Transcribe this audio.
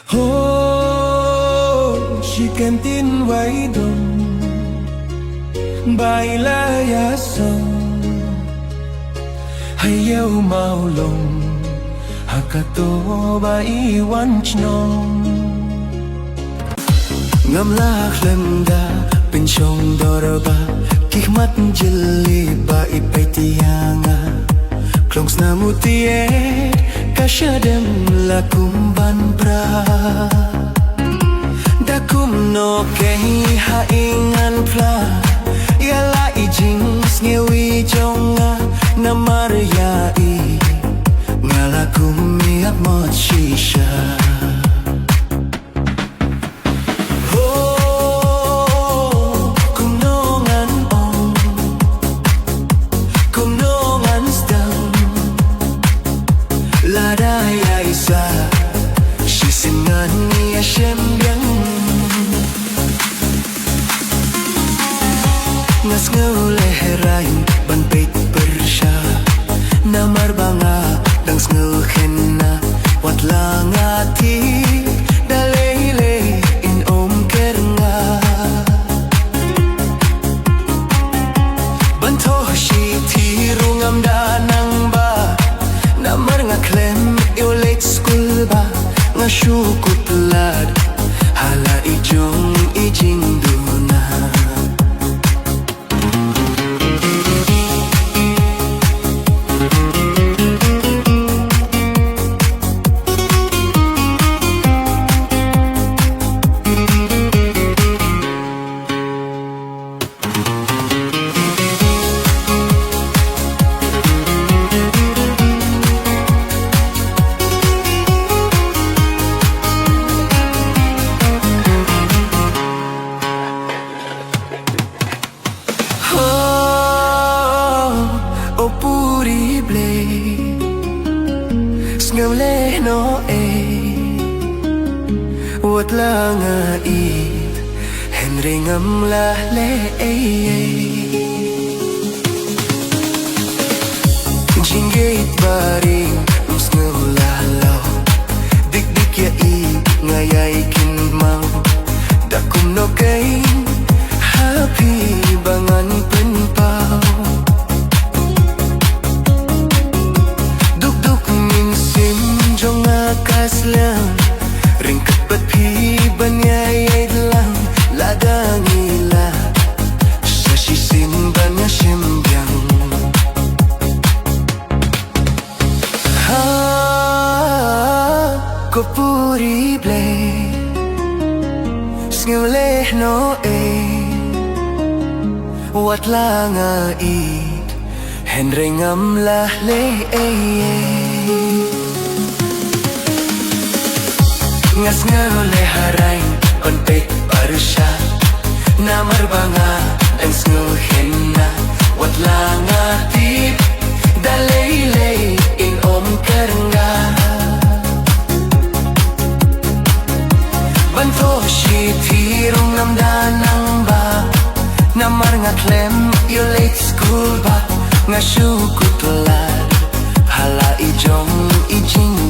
Hôn chỉ kèm tin quay đồng bài lá giá sông hay yêu màu lồng hakato bai wan chnong ngam la khlemda pen chong dorba kikmat jeli ba ipetianga klongs namutie kasyadem lakum ban bra dakum no kehi haingan pla yala ijing ngewi jonga namaryai ngalakum miak mot shisha ngas ngeuleherai ban peit persha namar banga dang ngeu khenna wat langa ti dalele in om kernga ban tho shi ti rungam danang ba namar nga klem yo late school ba nga shukut lad hala ijong ijing duna ngole no wat langa it henry ngam la le jingate baring ngula lo dik dik ya i ngayai kin mang dakum no kay happy bangan pen pau kaslang ringkat bat pi banyay lang ladangila sa sisin banya simbyang ha ko puri ble ngule no wat langa it henry ngam la le ngas ngole harai on pek parusha namar banga ang ngul henna wat langa tip dalele in om karnga banto shi tirong namdanang ba namar nga klem yo late school ba nga shukut lad hala ijong ijing